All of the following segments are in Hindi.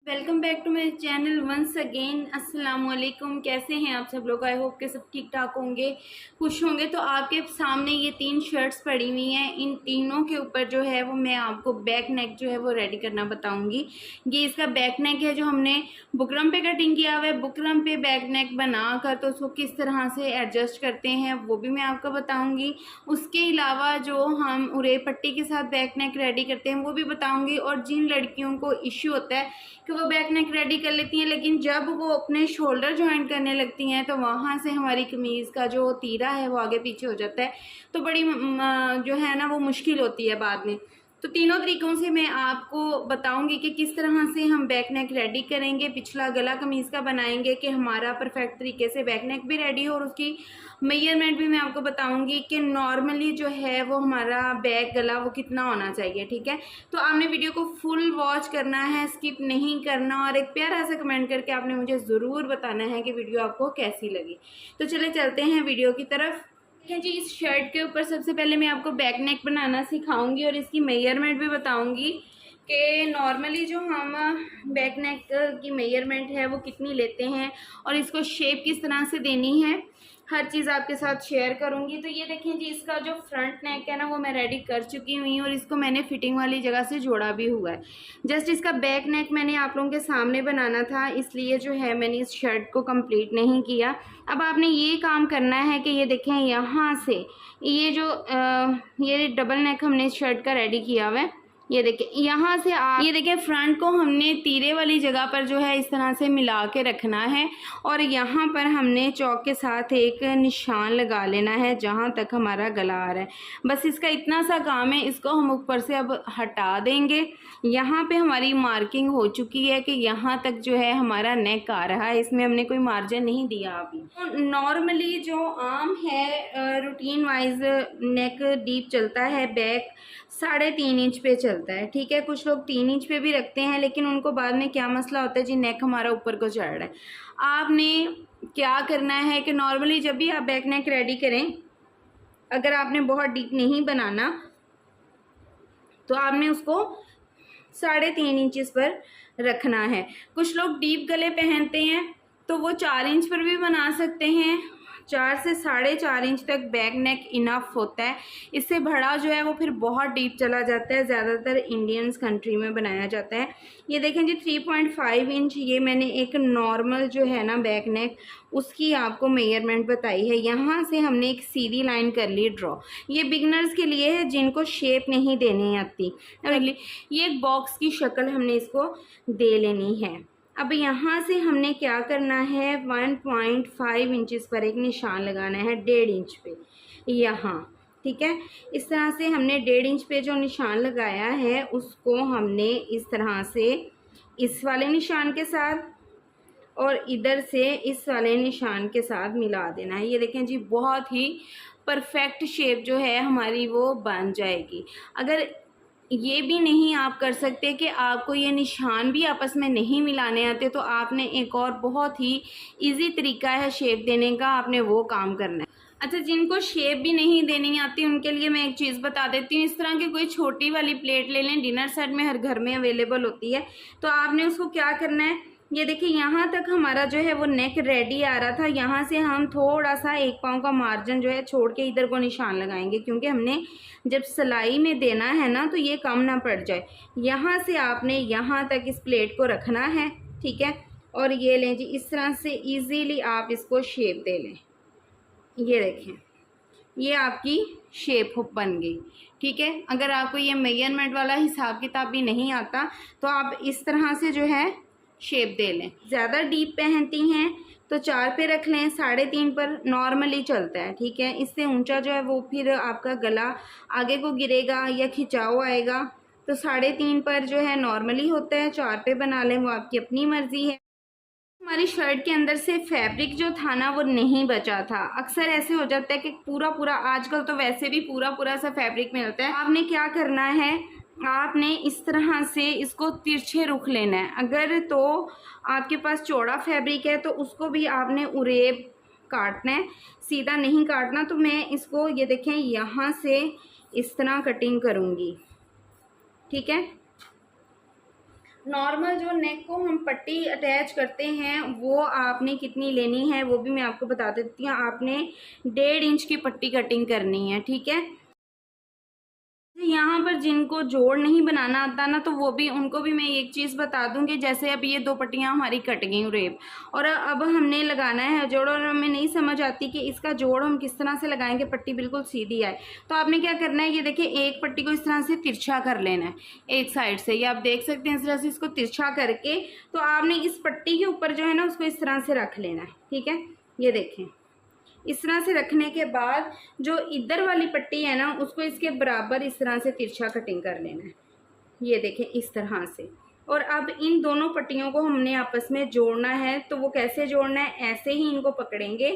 Welcome back to my channel once again. अस्सलाम वालेकुम। कैसे हैं आप सब लोग? आई होप के सब ठीक ठाक होंगे, खुश होंगे। तो आपके सामने ये 3 शर्ट्स पड़ी हुई हैं। इन तीनों के ऊपर जो है वो मैं आपको बैक नेक जो है वो रेडी करना बताऊंगी। ये इसका बैक नेक है जो हमने बुकरम पे कटिंग किया हुआ है। बुकरम पे बैक नेक बनाकर तो उसको किस तरह से एडजस्ट करते हैं वो भी मैं आपको बताऊँगी। उसके अलावा जो हम उरे पट्टी के साथ बैक नेक रेडी करते हैं वो भी बताऊँगी। और जिन लड़कियों को इश्यू होता है कि वो बैक नेक रेडी कर लेती हैं, लेकिन जब वो अपने शोल्डर जॉइंट करने लगती हैं तो वहाँ से हमारी कमीज़ का जो तीरा है वो आगे पीछे हो जाता है, तो बड़ी जो है ना वो मुश्किल होती है बाद में। तो तीनों तरीक़ों से मैं आपको बताऊंगी कि किस तरह से हम बैक नेक रेडी करेंगे, पिछला गला कमीज़ का बनाएंगे कि हमारा परफेक्ट तरीके से बैक नेक भी रेडी हो, और उसकी मेजरमेंट भी मैं आपको बताऊंगी कि नॉर्मली जो है वो हमारा बैक गला वो कितना होना चाहिए। ठीक है, तो आपने वीडियो को फुल वॉच करना है, स्किप नहीं करना, और एक प्यारा सा कमेंट करके आपने मुझे ज़रूर बताना है कि वीडियो आपको कैसी लगी। तो चले चलते हैं वीडियो की तरफ। देखिए जी, इस शर्ट के ऊपर सबसे पहले मैं आपको बैक नेक बनाना सिखाऊंगी और इसकी मेजरमेंट भी बताऊंगी कि नॉर्मली जो हम बैक नेक की मेजरमेंट है वो कितनी लेते हैं और इसको शेप किस तरह से देनी है, हर चीज़ आपके साथ शेयर करूंगी। तो ये देखें जी, इसका जो फ्रंट नेक है ना वो मैं रेडी कर चुकी हुई हूँ और इसको मैंने फिटिंग वाली जगह से जोड़ा भी हुआ है। जस्ट इसका बैक नेक मैंने आप लोगों के सामने बनाना था, इसलिए जो है मैंने इस शर्ट को कंप्लीट नहीं किया। अब आपने ये काम करना है कि ये देखें यहाँ से ये जो ये डबल नेक हमने इस शर्ट का रेडी किया हुआ है। ये देखिए यहाँ से आप ये देखिए फ्रंट को हमने तीरे वाली जगह पर जो है इस तरह से मिला के रखना है, और यहाँ पर हमने चौक के साथ एक निशान लगा लेना है जहाँ तक हमारा गला आ रहा है। बस इसका इतना सा काम है, इसको हम ऊपर से अब हटा देंगे। यहाँ पे हमारी मार्किंग हो चुकी है कि यहाँ तक जो है हमारा नेक आ रहा है, इसमें हमने कोई मार्जिन नहीं दिया अभी। तो नॉर्मली जो आम है रूटीन वाइज नेक डीप चलता है, बैक 3.5 इंच पे चलता है। ठीक है, कुछ लोग 3 इंच पे भी रखते हैं, लेकिन उनको बाद में क्या मसला होता है जी, नेक हमारा ऊपर को चढ़ रहा है। आपने क्या करना है कि नॉर्मली जब भी आप बैक नेक रेडी करें, अगर आपने बहुत डीप नहीं बनाना तो आपने उसको 3.5 इंचेस पर रखना है। कुछ लोग डीप गले पहनते हैं तो वो 4 इंच पर भी बना सकते हैं। 4 से 4.5 इंच तक बैक नेक इनफ होता है। इससे बड़ा जो है वो फिर बहुत डीप चला जाता है, ज़्यादातर इंडियंस कंट्री में बनाया जाता है। ये देखें जी 3.5 इंच ये मैंने एक नॉर्मल जो है ना बैक नेक उसकी आपको मेजरमेंट बताई है। यहाँ से हमने एक सीधी लाइन कर ली ड्रॉ। ये बिगनर्स के लिए है जिनको शेप नहीं देनी आती। ये एक बॉक्स की शक्ल हमने इसको दे लेनी है। अब यहाँ से हमने क्या करना है, 1.5 इंचेस पर एक निशान लगाना है 1.5 इंच पे यहाँ। ठीक है, इस तरह से हमने 1.5 इंच पे जो निशान लगाया है उसको हमने इस तरह से इस वाले निशान के साथ और इधर से इस वाले निशान के साथ मिला देना है। ये देखें जी, बहुत ही परफेक्ट शेप जो है हमारी वो बन जाएगी। अगर ये भी नहीं आप कर सकते कि आपको ये निशान भी आपस में नहीं मिलाने आते, तो आपने एक और बहुत ही इजी तरीका है शेप देने का, आपने वो काम करना है। अच्छा, जिनको शेप भी नहीं देनी आती उनके लिए मैं एक चीज़ बता देती हूँ। इस तरह की कोई छोटी वाली प्लेट ले लें, डिनर सेट में हर घर में अवेलेबल होती है। तो आपने उसको क्या करना है, ये देखिए यहाँ तक हमारा जो है वो नेक रेडी आ रहा था। यहाँ से हम थोड़ा सा 1 पाँव का मार्जिन जो है छोड़ के इधर को निशान लगाएंगे, क्योंकि हमने जब सिलाई में देना है ना तो ये कम ना पड़ जाए। यहाँ से आपने यहाँ तक इस प्लेट को रखना है। ठीक है, और ये लें जी, इस तरह से इजीली आप इसको शेप दे लें। ये देखें, ये आपकी शेप बन गई। ठीक है, अगर आपको ये मेजरमेंट वाला हिसाब किताब भी नहीं आता तो आप इस तरह से जो है शेप दे लें। ज़्यादा डीप पहनती हैं तो 4 पे रख लें, 3.5 पर नॉर्मली चलता है। ठीक है, इससे ऊंचा जो है वो फिर आपका गला आगे को गिरेगा या खिंचाव आएगा। तो 3.5 पर जो है नॉर्मली होता है, 4 पे बना लें, वो आपकी अपनी मर्ज़ी है। हमारी शर्ट के अंदर से फैब्रिक जो था ना वो नहीं बचा था। अक्सर ऐसे हो जाता है कि पूरा आजकल तो वैसे भी पूरा सा फैब्रिक मिलता है। आपने क्या करना है, आपने इस तरह से इसको तिरछे रुख लेना है। अगर तो आपके पास चौड़ा फैब्रिक है तो उसको भी आपने उरेब काटना है, सीधा नहीं काटना। तो मैं इसको ये देखें यहाँ से इस तरह कटिंग करूँगी। ठीक है, नॉर्मल जो नेक को हम पट्टी अटैच करते हैं वो आपने कितनी लेनी है वो भी मैं आपको बता देती हूँ। आपने 1.5 इंच की पट्टी कटिंग करनी है, ठीक है। यहाँ पर जिनको जोड़ नहीं बनाना आता ना, तो वो भी, उनको भी मैं एक चीज़ बता दूंगी। जैसे अब ये 2 पट्टियाँ हमारी कट गई रेब, और अब हमने लगाना है जोड़, और हमें नहीं समझ आती कि इसका जोड़ हम किस तरह से लगाएंगे पट्टी बिल्कुल सीधी आए। तो आपने क्या करना है, ये देखिए एक पट्टी को इस तरह से तिरछा कर लेना है एक साइड से, ये आप देख सकते हैं इस तरह से इसको तिरछा करके। तो आपने इस पट्टी के ऊपर जो है ना उसको इस तरह से रख लेना है, ठीक है। ये देखें, इस तरह से रखने के बाद जो इधर वाली पट्टी है ना उसको इसके बराबर इस तरह से तिरछा कटिंग कर लेना है। ये देखें इस तरह से। और अब इन दोनों पट्टियों को हमने आपस में जोड़ना है। तो वो कैसे जोड़ना है, ऐसे ही इनको पकड़ेंगे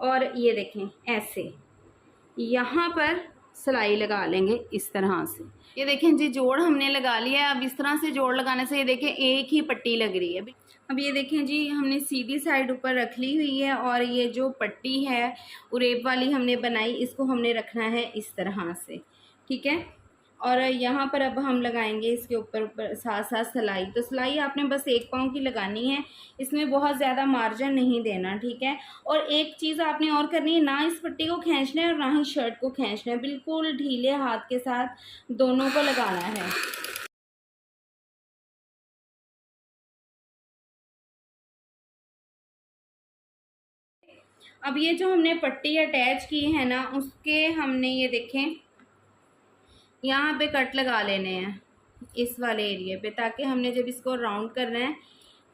और ये देखें ऐसे यहाँ पर सिलाई लगा लेंगे इस तरह से। ये देखें जी जोड़ हमने लगा लिया है। अब इस तरह से जोड़ लगाने से ये देखें एक ही पट्टी लग रही है। अब ये देखें जी हमने सीधी साइड ऊपर रख ली हुई है, और ये जो पट्टी है उरेब वाली हमने बनाई, इसको हमने रखना है इस तरह से, ठीक है। और यहाँ पर अब हम लगाएंगे इसके ऊपर साथ साथ सिलाई। तो सिलाई आपने बस 1 पाँव की लगानी है, इसमें बहुत ज़्यादा मार्जिन नहीं देना, ठीक है। और एक चीज़ आपने और करनी है, ना इस पट्टी को खींचना है और ना ही शर्ट को खींचना है, बिल्कुल ढीले हाथ के साथ दोनों को लगाना है। अब ये जो हमने पट्टी अटैच की है ना उसके हमने ये देखें यहाँ पे कट लगा लेने हैं इस वाले एरिया पे, ताकि हमने जब इसको राउंड करना है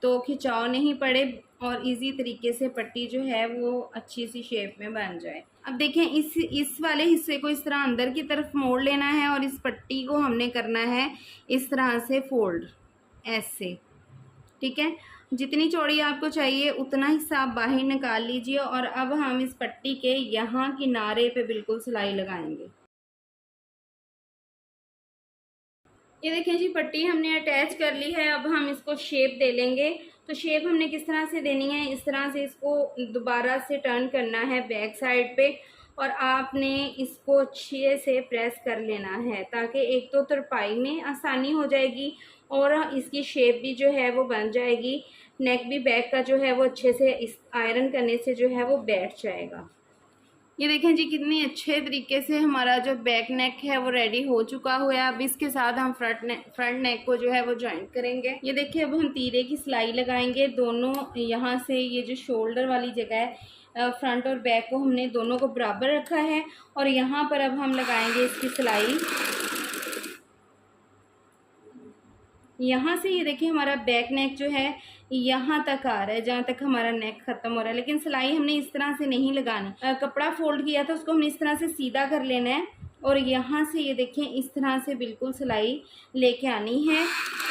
तो खिंचाव नहीं पड़े और इजी तरीके से पट्टी जो है वो अच्छी सी शेप में बन जाए। अब देखें इस वाले हिस्से को इस तरह अंदर की तरफ मोड़ लेना है, और इस पट्टी को हमने करना है इस तरह से फोल्ड ऐसे, ठीक है। जितनी चौड़ी आपको चाहिए उतना हिस्सा आप बाहर निकाल लीजिए। और अब हम इस पट्टी के यहाँ किनारे पे बिल्कुल सिलाई लगाएंगे। ये देखें जी पट्टी हमने अटैच कर ली है। अब हम इसको शेप दे लेंगे। तो शेप हमने किस तरह से देनी है, इस तरह से इसको दोबारा से टर्न करना है बैक साइड पे, और आपने इसको अच्छे से प्रेस कर लेना है, ताकि एक तो तुरपाई में आसानी हो जाएगी और इसकी शेप भी जो है वो बन जाएगी। नेक भी बैक का जो है वो अच्छे से इस आयरन करने से जो है वो बैठ जाएगा। ये देखें जी कितनी अच्छे तरीके से हमारा जो बैक नेक है वो रेडी हो चुका हुआ है। अब इसके साथ हम फ्रंट नेक को जो है वो जॉइंट करेंगे। ये देखिए अब हम तीरे की सिलाई लगाएंगे दोनों। यहाँ से ये जो शोल्डर वाली जगह है, फ्रंट और बैक को हमने दोनों को बराबर रखा है, और यहाँ पर अब हम लगाएंगे इसकी सिलाई। यहाँ से ये देखिए हमारा बैक नेक जो है यहाँ तक आ रहा है, जहाँ तक हमारा नेक खत्म हो रहा है। लेकिन सिलाई हमने इस तरह से नहीं लगानी। कपड़ा फोल्ड किया था उसको हमने इस तरह से सीधा कर लेना है, और यहाँ से ये देखें इस तरह से बिल्कुल सिलाई लेके आनी है,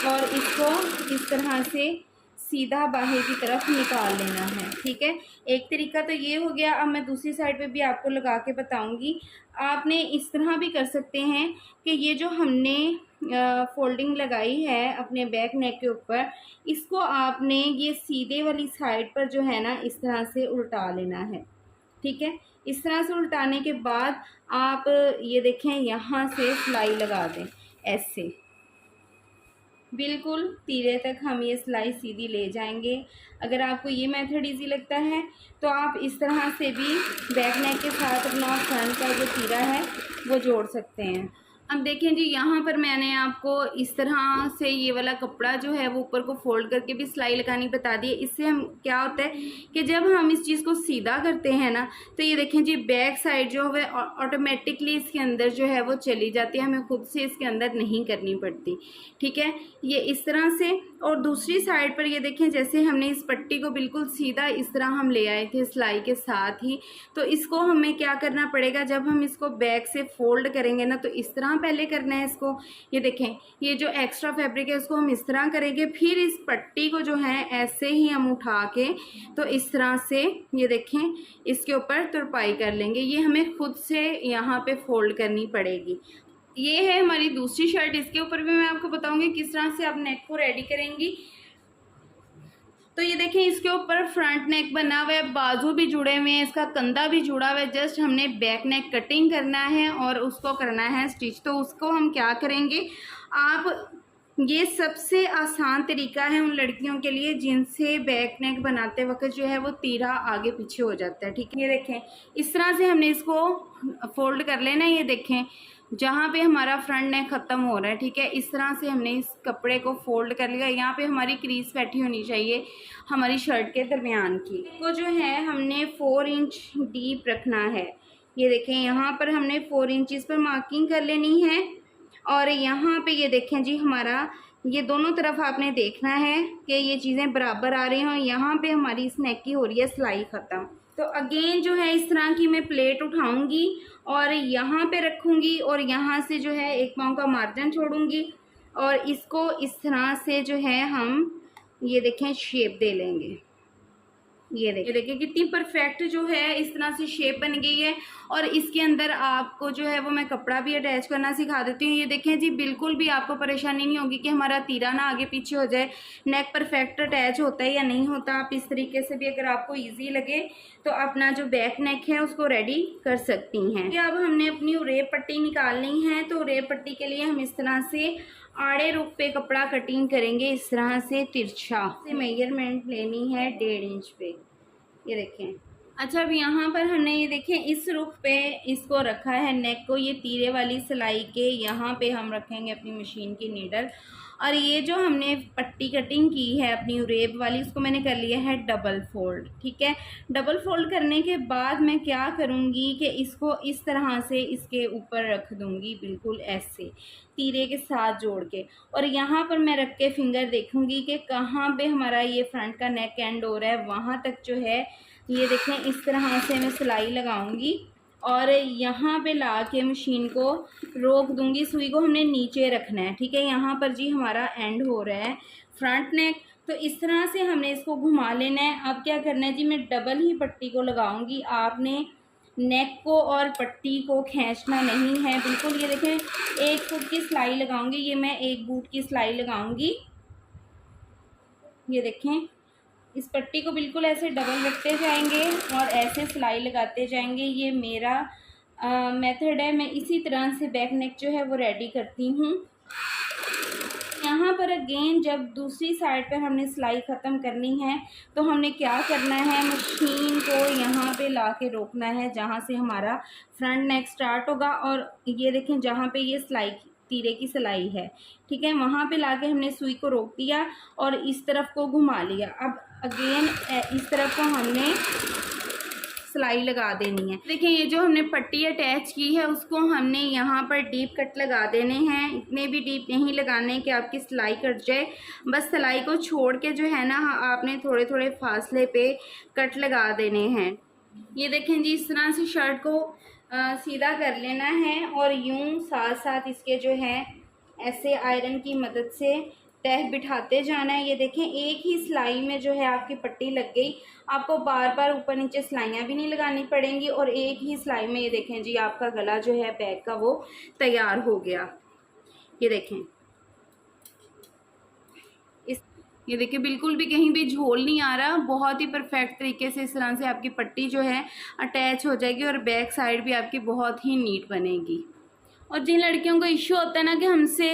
और इसको इस तरह से सीधा बाहर की तरफ निकाल लेना है, ठीक है। एक तरीका तो ये हो गया। अब मैं दूसरी साइड पे भी आपको लगा के बताऊंगी। आपने इस तरह भी कर सकते हैं कि ये जो हमने फोल्डिंग लगाई है अपने बैक नेक के ऊपर, इसको आपने ये सीधे वाली साइड पर जो है ना इस तरह से उल्टा लेना है, ठीक है। इस तरह से उल्टाने के बाद आप ये देखें यहाँ से सिलाई लगा दें ऐसे, बिल्कुल तीरे तक हम ये सिलाई सीधी ले जाएंगे। अगर आपको ये मेथड इजी लगता है तो आप इस तरह से भी बैक नेक के साथ अपना फ्रंट का जो तीरा है वो जोड़ सकते हैं। अब देखें जी यहाँ पर मैंने आपको इस तरह से ये वाला कपड़ा जो है वो ऊपर को फोल्ड करके भी सिलाई लगानी बता दी है। इससे हम क्या होता है कि जब हम इस चीज़ को सीधा करते हैं ना, तो ये देखें जी बैक साइड जो है ऑटोमेटिकली इसके अंदर जो है वो चली जाती है, हमें खुद से इसके अंदर नहीं करनी पड़ती, ठीक है। ये इस तरह से। और दूसरी साइड पर ये देखें जैसे हमने इस पट्टी को बिल्कुल सीधा इस तरह हम ले आए थे सिलाई के साथ ही, तो इसको हमें क्या करना पड़ेगा, जब हम इसको बैक से फोल्ड करेंगे ना तो इस तरह पहले करना है इसको। ये देखें ये जो एक्स्ट्रा फैब्रिक है उसको हम इस तरह करेंगे, फिर इस पट्टी को जो है ऐसे ही हम उठा के तो इस तरह से ये देखें इसके ऊपर तुरपाई कर लेंगे। ये हमें खुद से यहाँ पे फोल्ड करनी पड़ेगी। ये है हमारी दूसरी शर्ट। इसके ऊपर भी मैं आपको बताऊंगी किस तरह से आप नेक को रेडी करेंगी। तो ये देखें इसके ऊपर फ्रंट नेक बना हुआ है, बाजू भी जुड़े हुए हैं, इसका कंधा भी जुड़ा हुआ है। जस्ट हमने बैक नेक कटिंग करना है और उसको करना है स्टिच। तो उसको हम क्या करेंगे, आप ये सबसे आसान तरीका है उन लड़कियों के लिए जिनसे बैक नेक बनाते वक्त जो है वो तीरा आगे पीछे हो जाता है। ठीक है, ये देखें इस तरह से हमने इसको फोल्ड कर लेना। ये देखें जहाँ पे हमारा फ्रंट नेक ख़त्म हो रहा है, ठीक है, इस तरह से हमने इस कपड़े को फोल्ड कर लिया। यहाँ पे हमारी क्रीज बैठी होनी चाहिए हमारी शर्ट के दरमियान की। को जो है हमने 4 इंच डीप रखना है। ये देखें यहाँ पर हमने 4 इंच पर मार्किंग कर लेनी है और यहाँ पे ये देखें जी हमारा ये दोनों तरफ आपने देखना है कि ये चीज़ें बराबर आ रही हों। यहाँ पे हमारी इस नेक की हो रही है सिलाई ख़त्म। तो अगेन जो है इस तरह की मैं प्लेट उठाऊंगी और यहाँ पे रखूँगी और यहाँ से जो है 1 पाँव का मार्जिन छोड़ूंगी और इसको इस तरह से जो है हम ये देखें शेप दे लेंगे। ये देखिए कितनी परफेक्ट जो है इस तरह से शेप बन गई है। और इसके अंदर आपको जो है वो मैं कपड़ा भी अटैच करना सिखा देती हूँ। ये देखें जी बिल्कुल भी आपको परेशानी नहीं होगी कि हमारा तीरा ना आगे पीछे हो जाए। नेक परफेक्ट अटैच होता है या नहीं होता। आप इस तरीके से भी अगर आपको ईजी लगे तो अपना जो बैक नेक है उसको रेडी कर सकती हैं। अब हमने अपनी उरेब पट्टी निकालनी है। तो उरेब पट्टी के लिए हम इस तरह से आड़े रुख पे कपड़ा कटिंग करेंगे इस तरह से तिरछा से मेजरमेंट लेनी है 1.5 इंच पे। ये देखें अच्छा अब यहाँ पर हमने ये देखें इस रुख पे इसको रखा है नेक को। ये तीरे वाली सिलाई के यहाँ पे हम रखेंगे अपनी मशीन की नीडल। और ये जो हमने पट्टी कटिंग की है अपनी उरेब वाली उसको मैंने कर लिया है डबल फोल्ड। ठीक है, डबल फोल्ड करने के बाद मैं क्या करूँगी कि इसको इस तरह से इसके ऊपर रख दूँगी बिल्कुल ऐसे तीरे के साथ जोड़ के। और यहाँ पर मैं रख के फिंगर देखूँगी कि कहाँ पे हमारा ये फ्रंट का नेक एंड हो रहा है। वहाँ तक जो है ये देखें इस तरह से मैं सिलाई लगाऊंगी और यहाँ पे ला के मशीन को रोक दूंगी। सुई को हमने नीचे रखना है। ठीक है, यहाँ पर जी हमारा एंड हो रहा है फ्रंट नेक। तो इस तरह से हमने इसको घुमा लेना है। अब क्या करना है जी मैं डबल ही पट्टी को लगाऊंगी। आपने नेक को और पट्टी को खींचना नहीं है बिल्कुल। ये देखें 1 फुट की सिलाई लगाऊंगी। ये मैं 1 बूट की सिलाई लगाऊंगी। ये देखें इस पट्टी को बिल्कुल ऐसे डबल रखते जाएंगे और ऐसे सिलाई लगाते जाएंगे। ये मेरा मेथड है। मैं इसी तरह से बैक नेक जो है वो रेडी करती हूँ। यहाँ पर अगेन जब दूसरी साइड पर हमने सिलाई ख़त्म करनी है तो हमने क्या करना है मशीन को यहाँ पे ला के रोकना है जहाँ से हमारा फ्रंट नेक स्टार्ट होगा। और ये देखें जहाँ पे ये सिलाई तीरे की सिलाई है, ठीक है, वहाँ पे लाके हमने सुई को रोक दिया और इस तरफ को घुमा लिया। अब अगेन इस तरफ को हमने सिलाई लगा देनी है। देखिए ये जो हमने पट्टी अटैच की है उसको हमने यहाँ पर डीप कट लगा देने हैं। इतने भी डीप नहीं लगाने कि आपकी सिलाई कट जाए। बस सिलाई को छोड़ के जो है ना आपने थोड़े थोड़े फासले पे कट लगा देने हैं। ये देखें जी इस तरह से शर्ट को सीधा कर लेना है और यूं साथ साथ इसके जो है ऐसे आयरन की मदद से तह बिठाते जाना है। ये देखें एक ही सिलाई में जो है आपकी पट्टी लग गई। आपको बार बार ऊपर नीचे सिलाइयाँ भी नहीं लगानी पड़ेंगी और एक ही सिलाई में ये देखें जी आपका गला जो है बैक का वो तैयार हो गया। ये देखें ये देखिए बिल्कुल भी कहीं भी झोल नहीं आ रहा। बहुत ही परफेक्ट तरीके से इस तरह से आपकी पट्टी जो है अटैच हो जाएगी और बैक साइड भी आपकी बहुत ही नीट बनेगी। और जिन लड़कियों को इश्यू होता है ना कि हमसे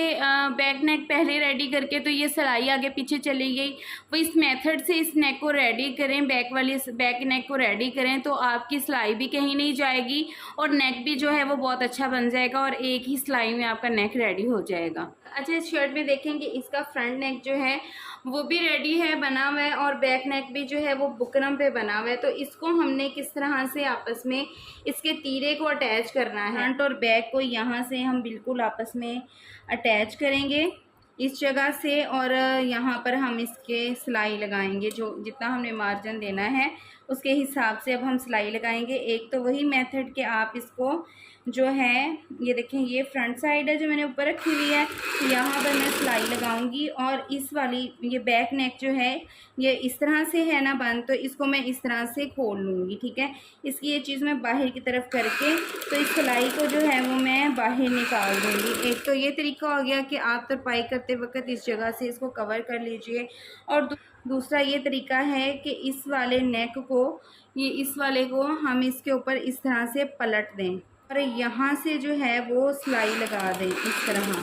बैक नेक पहले रेडी करके तो ये सिलाई आगे पीछे चली गई, वो इस मेथड से इस नेक को रेडी करें, बैक नेक को रेडी करें तो आपकी सिलाई भी कहीं नहीं जाएगी और नेक भी जो है वो बहुत अच्छा बन जाएगा और एक ही सिलाई में आपका नेक रेडी हो जाएगा। अच्छा इस शर्ट में देखेंगे इसका फ्रंट नेक जो है वो भी रेडी है, बना हुआ है और बैक नेक भी जो है वो बुकरम पे बना हुआ है। तो इसको हमने किस तरह से आपस में इसके तीरे को अटैच करना है। फ्रंट और बैक को यहाँ से हम बिल्कुल आपस में अटैच करेंगे इस जगह से और यहाँ पर हम इसके सिलाई लगाएंगे। जो जितना हमने मार्जिन देना है उसके हिसाब से अब हम सिलाई लगाएंगे। एक तो वही मेथड कि आप इसको जो है ये देखें ये फ्रंट साइड है जो मैंने ऊपर रखी हुई है, यहाँ पर मैं सिलाई लगाऊंगी और इस वाली ये बैक नेक जो है ये इस तरह से है ना बंद, तो इसको मैं इस तरह से खोल लूँगी। ठीक है, इसकी ये चीज़ मैं बाहर की तरफ करके तो इस सिलाई को जो है वो मैं बाहर निकाल दूँगी। एक तो ये तरीका हो गया कि आप तरपाई करते वक्त इस जगह से इसको कवर कर लीजिए और दूसरा ये तरीका है कि इस वाले नेक को इस वाले को हम इसके ऊपर इस तरह से पलट दें और यहाँ से जो है वो सिलाई लगा दें इस तरह।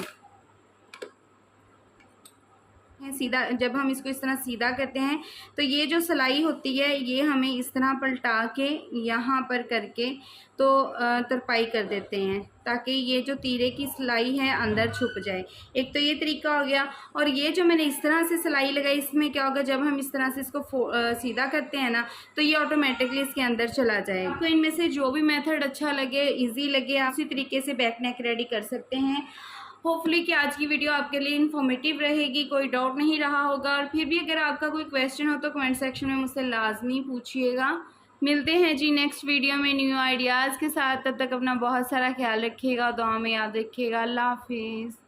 सीधा जब हम इसको इस तरह सीधा करते हैं तो ये जो सिलाई होती है ये हमें इस तरह पलटा के यहाँ पर करके तो तरपाई कर देते हैं ताकि ये जो तीरे की सिलाई है अंदर छुप जाए। एक तो ये तरीका हो गया। और ये जो मैंने इस तरह से सिलाई लगाई इसमें क्या होगा, जब हम इस तरह से इसको सीधा करते हैं ना तो ये ऑटोमेटिकली इसके अंदर चला जाएगा। तो इनमें से जो भी मेथड अच्छा लगे, ईजी लगे, आप उसी तरीके से बैक नेक रेडी कर सकते हैं। होपफुली कि आज की वीडियो आपके लिए इन्फॉर्मेटिव रहेगी, कोई डाउट नहीं रहा होगा। और फिर भी अगर आपका कोई क्वेश्चन हो तो कमेंट सेक्शन में मुझसे लाजमी पूछिएगा। मिलते हैं जी नेक्स्ट वीडियो में न्यू आइडियाज़ के साथ। तब तक अपना बहुत सारा ख्याल रखिएगा, दुआ में याद रखिएगा। अल्लाह हाफिज़।